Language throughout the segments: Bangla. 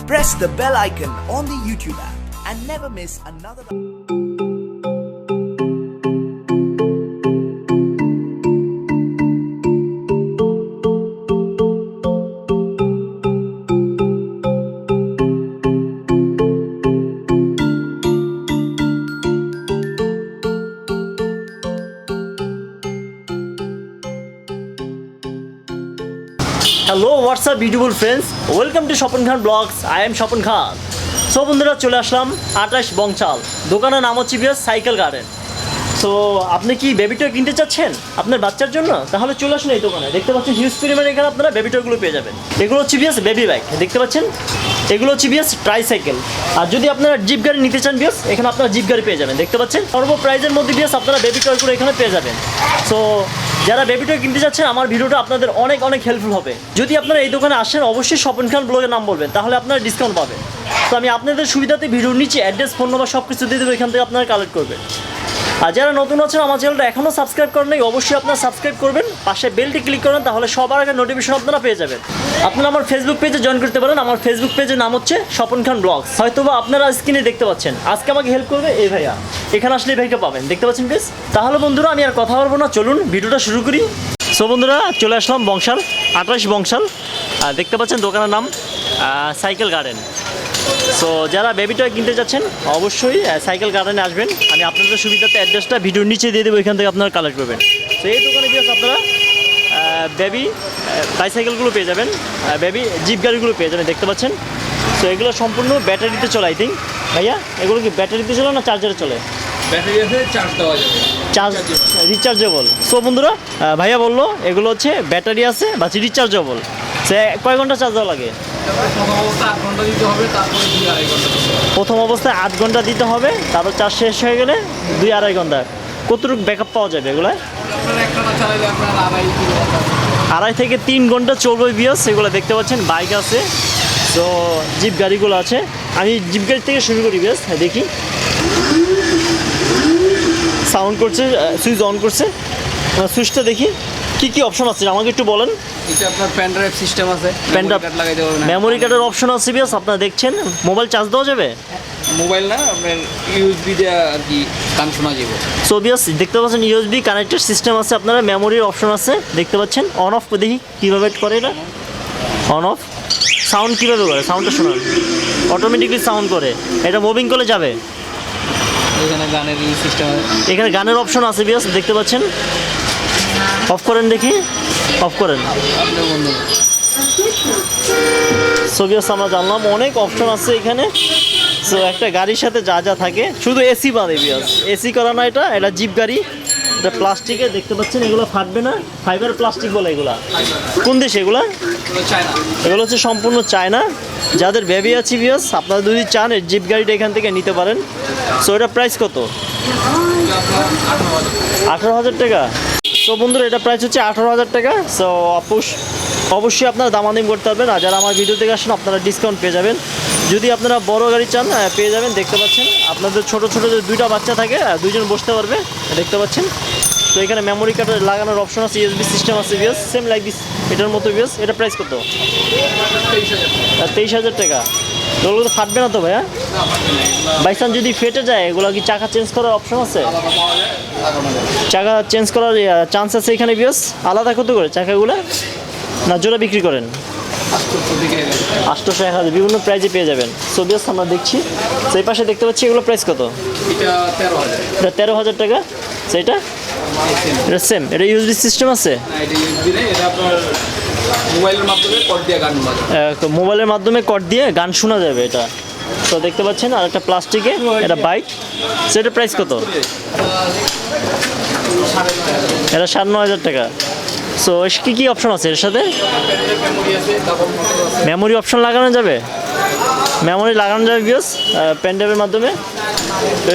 Press the bell icon on the YouTube app and never miss another. Hello WhatsApp beautiful friends, welcome to Swapan Khan blogs. I am Swapan Khan. So বন্ধুরা, চলে আসলাম 28 বংশাল। দোকানের নাম হচ্ছে বিয়াস সাইকেল গার্ডেন। সো আপনি কি বেবি টয় কিনতে চাচ্ছেন আপনার বাচ্চার জন্য? তাহলে চলে আসুন এই দোকানে। দেখতে পাচ্ছেন হিউজ পরিমাণে এখানে আপনারা বেবি টয়গুলো পেয়ে যাবেন। এগুলো হচ্ছে বিয়াস বেবি বাইক, দেখতে পাচ্ছেন। এগুলো হচ্ছে বিয়াস ট্রাইসাইকেল। আর যদি আপনারা জিপ গাড়ি নিতে চান বিয়াস, এখানে আপনারা জিপ গাড়ি পেয়ে যাবেন, দেখতে পাচ্ছেন। সর্ব প্রাইজের মধ্যে বিয়াস আপনারা বেবি টয়গুলো এখানে পেয়ে যাবেন। সো যারা বেবি টয় কিনতে চাচ্ছেন, আমার ভিডিওটা আপনাদের অনেক অনেক হেল্পফুল হবে। যদি আপনারা এই দোকানে আসেন, অবশ্যই স্বপন খান ব্লগের নাম বলবেন, তাহলে আপনারা ডিসকাউন্ট পাবেন। তো আমি আপনাদের সুবিধাতে ভিডিওর নিচে অ্যাড্রেস, ফোন নাম্বার সব কিছু দিয়ে দেবো, এখান থেকে আপনারা কালেক্ট করবেন। আর যারা নতুন আছেন, আমার চ্যানেলটা এখনও সাবস্ক্রাইব করেন নাই, অবশ্যই আপনারা সাবস্ক্রাইব করবেন, পাশে বেলটি ক্লিক করেন, তাহলে সবার আগে নোটিফিকেশন আপনারা পেয়ে যাবেন। আপনারা আমার ফেসবুক পেজে জয়েন করতে পারেন। আমার ফেসবুক পেজের নাম হচ্ছে স্বপন খান ব্লগস। হয়তোবা আপনারা স্ক্রিনে দেখতে পাচ্ছেন। আজকে আমাকে হেল্প করবে এই ভাইয়া, এখানে আসলে এই ভাইকে পাবেন, দেখতে পাচ্ছেন প্লিজ। তাহলে বন্ধুরা, আমি আর কথা বলবো না, চলুন ভিডিওটা শুরু করি। সো বন্ধুরা, চলে আসলাম বংশাল, 28 বংশাল। দেখতে পাচ্ছেন দোকানের নাম সাইকেল গার্ডেন। সো যারা বেবি টয় কিনতে যাচ্ছেন, অবশ্যই সাইকেল গার্ডেনে আসবেন। আমি আপনাদের সুবিধাতে অ্যাড্রেসটা ভিডিওর নিচে দিয়ে দেবো, এখান থেকে আপনারা কালেক্ট করবেন। তো এই দোকানে গিয়ে আপনারা বেবি বাইসাইকেলগুলো পেয়ে যাবেন, বেবি জিপ গাড়িগুলো পেয়ে যাবেন, দেখতে পাচ্ছেন। সো এগুলো সম্পূর্ণ ব্যাটারিতে চলে, আই থিঙ্ক। ভাইয়া, এগুলো কি ব্যাটারিতে চলে না চার্জারে চলে? ব্যাটারি আছে, চার্জ দেওয়া যাবে, চার্জ রিচার্জেবল। সো বন্ধুরা, ভাইয়া বললো এগুলো হচ্ছে ব্যাটারি আছে বা রিচার্জেবল। সে কয় ঘন্টা চার্জ দেওয়া লাগে? প্রথম অবস্থায় 8 ঘন্টা দিতে হবে, প্রথম অবস্থায় 8 ঘন্টা দিতে হবে, তারপর তারপরে 2-2.5 ঘন্টা। চার্জ শেষ হয়ে গেলে 2-2.5 ঘন্টা। কতটুকু ব্যাকআপ পাওয়া যাবে এগুলো? আপনার একটানা চালাইলে আপনার 2.5 থেকে 3 ঘন্টা চলবে বিয়াস। এগুলো দেখতে পাচ্ছেন, বাইক আছে, তো জিপ গাড়িগুলো আছে। আমি জিপ গাড়ি থেকে শুরু করি বিয়াস। দেখি সাউন্ড করছে, সুইচ অন করছে, সুইচটা দেখি কি কি অপশন আছে আমাকে একটু বলেন। এটা আপনার পেন ড্রাইভ সিস্টেম আছে, পেন ড্রাইভ কার্ড লাগাইতে পারবেন। মেমোরি কার্ডের অপশন আছে বিয়াস। আপনারা দেখছেন, মোবাইল চার্জ দেওয়া যাবে। মোবাইল না, আপনার ইউএসবি দিয়ে আর কি গান শোনা যাবে। সো বিয়াস, দেখতে পাচ্ছেন ইউএসবি কানেক্টেড সিস্টেম আছে, আপনারা মেমোরির অপশন আছে, দেখতে পাচ্ছেন। অন অফ দেখি কীভাবে করে এটা। অন অফ সাউন্ড কীভাবে করে? সাউন্ডটা শোনান, অটোমেটিকলি সাউন্ড করে। এটা মুভিং করলে যাবে। এখানে গানের সিস্টেম আছে, এখানে গানের অপশন আছে বিয়াস, দেখতে পাচ্ছেন। অফ করেন দেখি, অফ করেন। আপনার বন্ধু সো বিয়াস, আমরা জানলাম অনেক অপশন আছে এখানে। সো একটা গাড়ির সাথে যা যা থাকে, শুধু এসি বাদে বিয়াস। এসি করা না, এটা জিপ গাড়ি, এটা প্লাস্টিকের, দেখতে পাচ্ছেন। এগুলো ফাটবে না, ফাইবার প্লাস্টিক বলে এগুলা। কোন দেশে এগুলা? চায়না। এগুলো হচ্ছে সম্পূর্ণ চায়না। যাদের বেবি আছে বিয়াস, আপনারা যদি চান এই জিপ গাড়িটা এখান থেকে নিতে পারেন। সো এটা প্রাইস কত? 18,000 টাকা। তো বন্ধুরা, এটা প্রাইস হচ্ছে 18,000 টাকা। সো অবশ্যই আপনারা দামাদামি করতে পারবেন। আর যারা আমার ভিডিও থেকে আসেন, আপনারা ডিসকাউন্ট পেয়ে যাবেন। যদি আপনারা বড় গাড়ি চান, পেয়ে যাবেন, দেখতে পাচ্ছেন। আপনাদের ছোট ছোট যে 2টা বাচ্চা থাকে, 2জন বসতে পারবে, দেখতে পাচ্ছেন। তো এখানে মেমোরি কার্ড লাগানোর অপশন আছে, ইউএসবি সিস্টেম আছে বিয়াস, সেম লাইক দিস, এটার মতো বিয়াস। এটা প্রাইস কত? 23,000 টাকা। এগুলো তো ফাটবে না তো ভাইয়া? বাইচান্স যদি ফেটে যায়, এগুলো কি চাকা চেঞ্জ করার অপশন আছে? চাকা চেঞ্জ করার চান্স আছে এখানে বিয়াস। আলাদা কত করে চাকাগুলো? না জোড়া বিক্রি করেন? 800, 1000 বিভিন্ন প্রাইজে পেয়ে যাবেন। সো বিয়াস, আমরা দেখছি সেই পাশে দেখতে পাচ্ছি, এগুলো প্রাইস কত? এটা 13,000 টাকা। সেইটা এটা সেম, এটা ইউএসবি সিস্টেম আছে। মোবাইলের মাধ্যমে কর্ড দিয়ে গান শোনা যাবে এটা। তো দেখতে পাচ্ছেন, আর একটা প্লাস্টিকে, এটা বাইক। সেটার প্রাইস কত? এটা 9,500 টাকা। সো কী কী অপশন আছে এর সাথে? মেমোরি অপশন লাগানো যাবে, মেমোরি লাগানো যাবে বিয়াস পেন ড্রাইভের মাধ্যমে।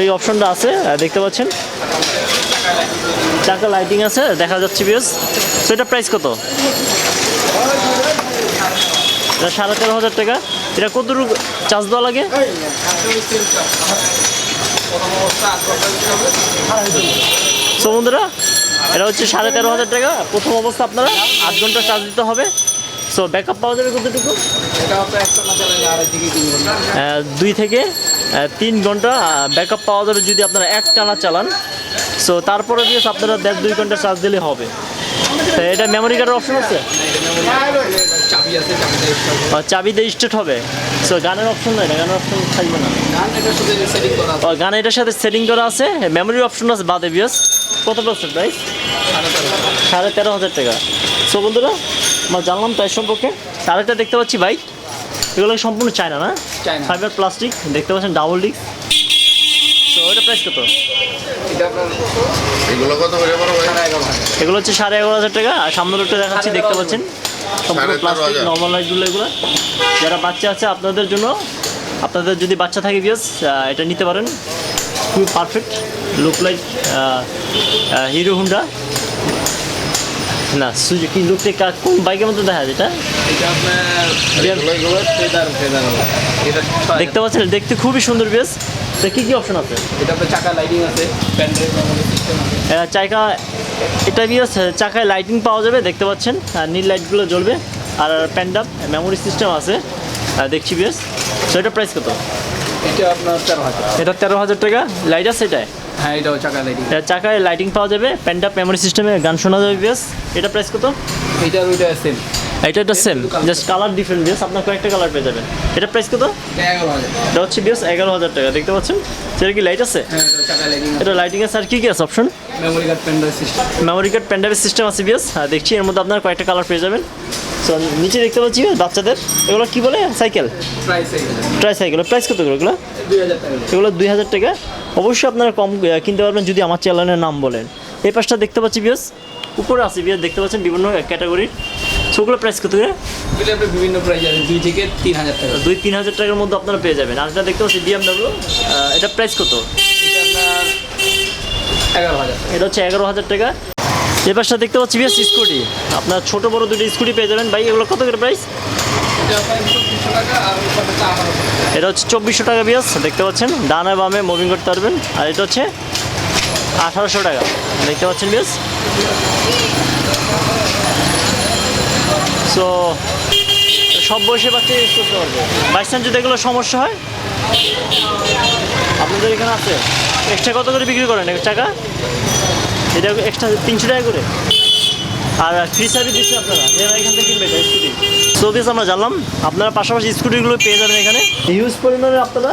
এই অপশনটা আছে, দেখতে পাচ্ছেন। চাকা লাইটিং আছে, দেখা যাচ্ছে বিয়াস। সো এটা প্রাইস কত? এটা 13,500 টাকা। এটা কতটুকু চার্জ দেওয়া লাগে? সো বন্ধুরা, এটা হচ্ছে 13,500 টাকা। প্রথম অবস্থা আপনারা 8 ঘন্টা চার্জ দিতে হবে। সো ব্যাকআপ পাওয়া যাবে কতটুকু? এটা হচ্ছে একটা না চালালে আড়াই থেকে 3 ঘন্টা। 2 থেকে 3 ঘন্টা ব্যাকআপ পাওয়া যাবে যদি আপনারা এক টানা চালান। সো তারপরে দিয়ে আপনারা 1.5-2 ঘন্টা চার্জ দিলে হবে। তো এটা মেমোরি কার্ডের অপশন আছে, চাবি আছে, চাবিতে স্টার্ট আর চাবি দিয়ে স্টার্ট হবে। সো গানের অপশন নাই, গানের অপশন থাকবে না। গান এটার সাথে সেটিং করা আছে। গান এটার সাথে সেটিং করা আছে, মেমোরির অপশন আছে বাদে বিয়াস। কত পার্সেন্ট প্রাইস? 13,500 টাকা। সো বন্ধুরা আমরা জানলাম প্রাইস সম্পর্কে। আরেকটা দেখতে পাচ্ছি বাইক, এগুলো সম্পূর্ণ চায়না না, চায়না। ফাইবার প্লাস্টিক দেখতে পাচ্ছেন, ডাবল ডিস্ক। তো ওইটা প্রাইস কত? এটা আপনার এগুলো কত করে বড় ভাই? 11,500। এগুলো হচ্ছে 11,500 টাকা। আর সামনের লোকটা দেখাচ্ছি, দেখতে পাচ্ছেন সম্পূর্ণ 13,500 প্লাস্টিক, নর্মাল লাইটগুলো এগুলো। যারা বাচ্চা আছে আপনাদের জন্য, আপনাদের যদি বাচ্চা থাকে বিয়াস এটা নিতে পারেন, খুব perfect. Look like hero Honda না সুজুকি, লুকটা কোন বাইকের মধ্যে দেখা যায় এটা? এটা আপনার এগুলো ফেদার এটা 6,000 দেখতে পাচ্ছেন, দেখতে খুবই সুন্দর বিয়াস। তো কী কী অপশন আছে? এটা আপনার চাকা লাইটিং আছে, প্যান্ডেল মেমোরি সিস্টেম আছে। চাকা, এটা বিয়াস চাকায় লাইটিং পাওয়া যাবে, দেখতে পাচ্ছেন নীল লাইটগুলো জ্বলবে। আর প্যান্ডাপ মেমোরি সিস্টেম আছে দেখছি বিয়াস। তো এটা প্রাইস কত? এটা আপনার 13,000। এটা 13,000 টাকা। লাইট আছে এটায়? হ্যাঁ, এটাও চাকা লাইটিং। এটা চাকায় লাইটিং পাওয়া যাবে, প্যান্ডাপ মেমোরি সিস্টেমে গান শোনা যাবে বিয়াস। এটা প্রাইস কত? এটার ওইটা সেম। এটা সেম, জাস্ট কালার ডিফারেন্ট বিয়াস, আপনার কয়েকটা কালার পেয়ে যাবেন। এটা প্রাইস কত? এটা 11,000। এটা হচ্ছে বিয়াস 11,000 টাকা। দেখতে পাচ্ছেন সেটা কি লাইট আছে? হ্যাঁ, এটা চাকা লাইটিং আছে, এটা লাইটিং আছে। আর কি কি আছে option? Memory card, pandal system. Memory card, প্যান্ডাপের সিস্টেম আছে বিয়াস। দেখছি এর মধ্যে আপনার কয়েকটা কালার পেয়ে যাবেন। সো নিচে দেখতে পাচ্ছি বাচ্চাদের, এগুলো কি বলে? সাইকেল, প্রাইস এইগুলো ট্রাই সাইকেল। প্রাইস কত করে এগুলো? 2,000 টাকা। এগুলো 2,000 টাকা। অবশ্যই আপনারা কম কিনতে পারবেন যদি আমার চ্যানেলের নাম বলেন। এই পাশটা দেখতে পাচ্ছি বিয়াস, উপরে আছে বিয়াস, দেখতে পাচ্ছেন বিভিন্ন ক্যাটাগরির। সেগুলো প্রাইস কত করে? এগুলো আপনার বিভিন্ন প্রাইস আছে, 2 থেকে 3,000 টাকা। 2-3 হাজার টাকার মধ্যে আপনারা পেয়ে যাবেন। আর এটা দেখতে পাচ্ছি BMW, এটা প্রাইস কত? এটা আপনার 11,000 টাকা। এটা হচ্ছে 11,000 টাকা। এই পাশটা দেখতে পাচ্ছি বিয়াস স্কুটি, আপনার ছোটো বড় দুটো স্কুটি পেয়ে যাবেন। ভাই এগুলো কত করে প্রাইস? এটা আপনার 200 টাকা, আর ওইটা 1800 টাকা। এটা হচ্ছে 2400 টাকা বিয়াস, দেখতে পাচ্ছেন ডানে বামে মুভিং করতে পারবেন। আর এটা হচ্ছে 1800 টাকা, দেখতে পাচ্ছেন বিয়াস। সো সব বয়সে বাচ্চা ইউজ করতে পারবে। বাই চান্স যদি এগুলো সমস্যা হয়, আপনাদের এখানে আছে। এক্সট্রা কত করে বিক্রি করেন টাকা? এটা এক্সট্রা 300 টাকা করে। আর ফ্রি সার্ভিস দিচ্ছে আপনারা, যারা এখান থেকে কিনবে এটা স্কুটি। সো বিয়াস আমরা জানলাম আপনারা পাশাপাশি স্কুটিগুলো পেয়ে যাবেন এখানে। হিউজ পরিমাণে আপনারা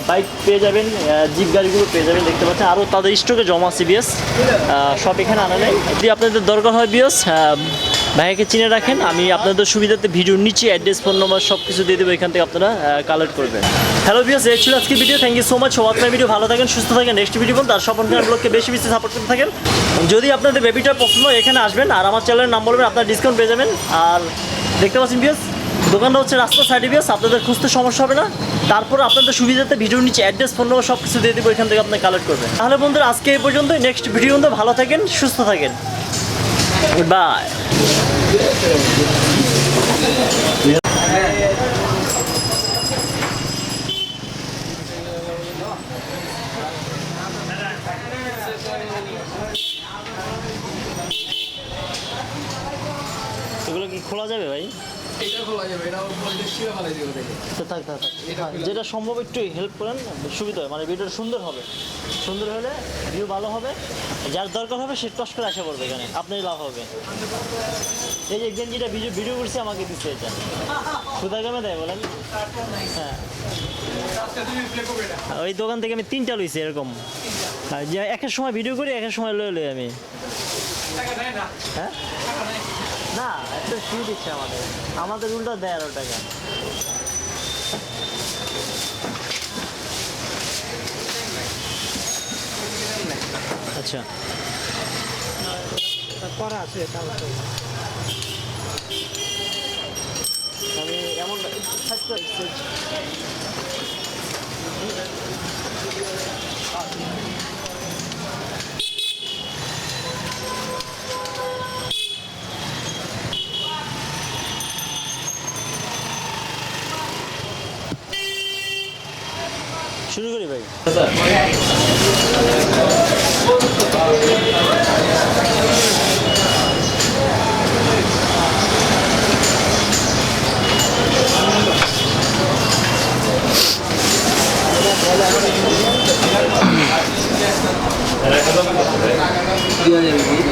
বাইক পেয়ে যাবেন, জিপ গাড়িগুলো পেয়ে যাবেন, দেখতে পাচ্ছেন। আরও তাদের স্টকে জমা আছে বিয়াস, সব এখানে আনা নেই। যদি আপনাদের দরকার হয় বিয়াস, ভাইয়াকে চিনে রাখেন। আমি আপনাদের সুবিধাতে ভিডিওর নিচে অ্যাড্রেস, ফোন নম্বর সব কিছু দিয়ে দেবো, এখান থেকে আপনারা কালেক্ট করবেন। হ্যালো বিয়াস, এই ছিল আজকের video. Thank you so much for watching my video. ভালো থাকেন, সুস্থ থাকেন। নেক্সট ভিডিও বলতে আর স্বপন খান ব্লগকে বেশি বেশি সাপোর্ট করতে থাকেন। যদি আপনাদের বেবিটা পছন্দ হয় এখানে আসবেন, আর আমার চ্যানেলের নাম বলবেন, আপনার ডিসকাউন্ট পেয়ে যাবেন। আর দেখতে পাচ্ছেন বিয়াস, দোকানটা হচ্ছে রাস্তার সাইডে বিয়াস, আপনাদের খুঁজতে সমস্যা হবে না। তারপর আপনাদের সুবিধাতে ভিডিওর নিচে অ্যাড্রেস, ফোন নম্বর সব কিছু দিয়ে দেবো, এখান থেকে আপনি কালেক্ট করবেন। তাহলে বন্ধুরা আজকে এই পর্যন্ত, নেক্সট ভিডিও পর্যন্ত ভালো থাকেন, সুস্থ থাকেন, গুড বাই। এগুলো কি খোলা যাবে ভাই? এটা খোলা যাবে, এটা বলতে শিরা ফেলাই দিও দেখে। তো থাক থাক থাক। যেটা সম্ভব একটু হেল্প করেন, সুবিধা হয়, মানে ভিডিওটা সুন্দর হবে। সুন্দর হলে ভিউ ভালো হবে, যার দরকার হবে সে টস করে আসা করবে এখানে, আপনারই লাভ হবে। এই যে গেঞ্জিটা ভিডিও করছি, আমাকে দিচ্ছে এটা, কোথায় গ্রামে দেয় বলেন? হ্যাঁ, ওই দোকান থেকে আমি 3টা লইছি এরকম, যে একের সময় ভিডিও করি, একের সময় লই আমি। হ্যাঁ না, একটা ফ্রি দিচ্ছে আমাদের উল্টা দেয় 11 টাকা। আচ্ছা করা আছে, আমি এমন শুরু করি ভাই। 2000 rupees.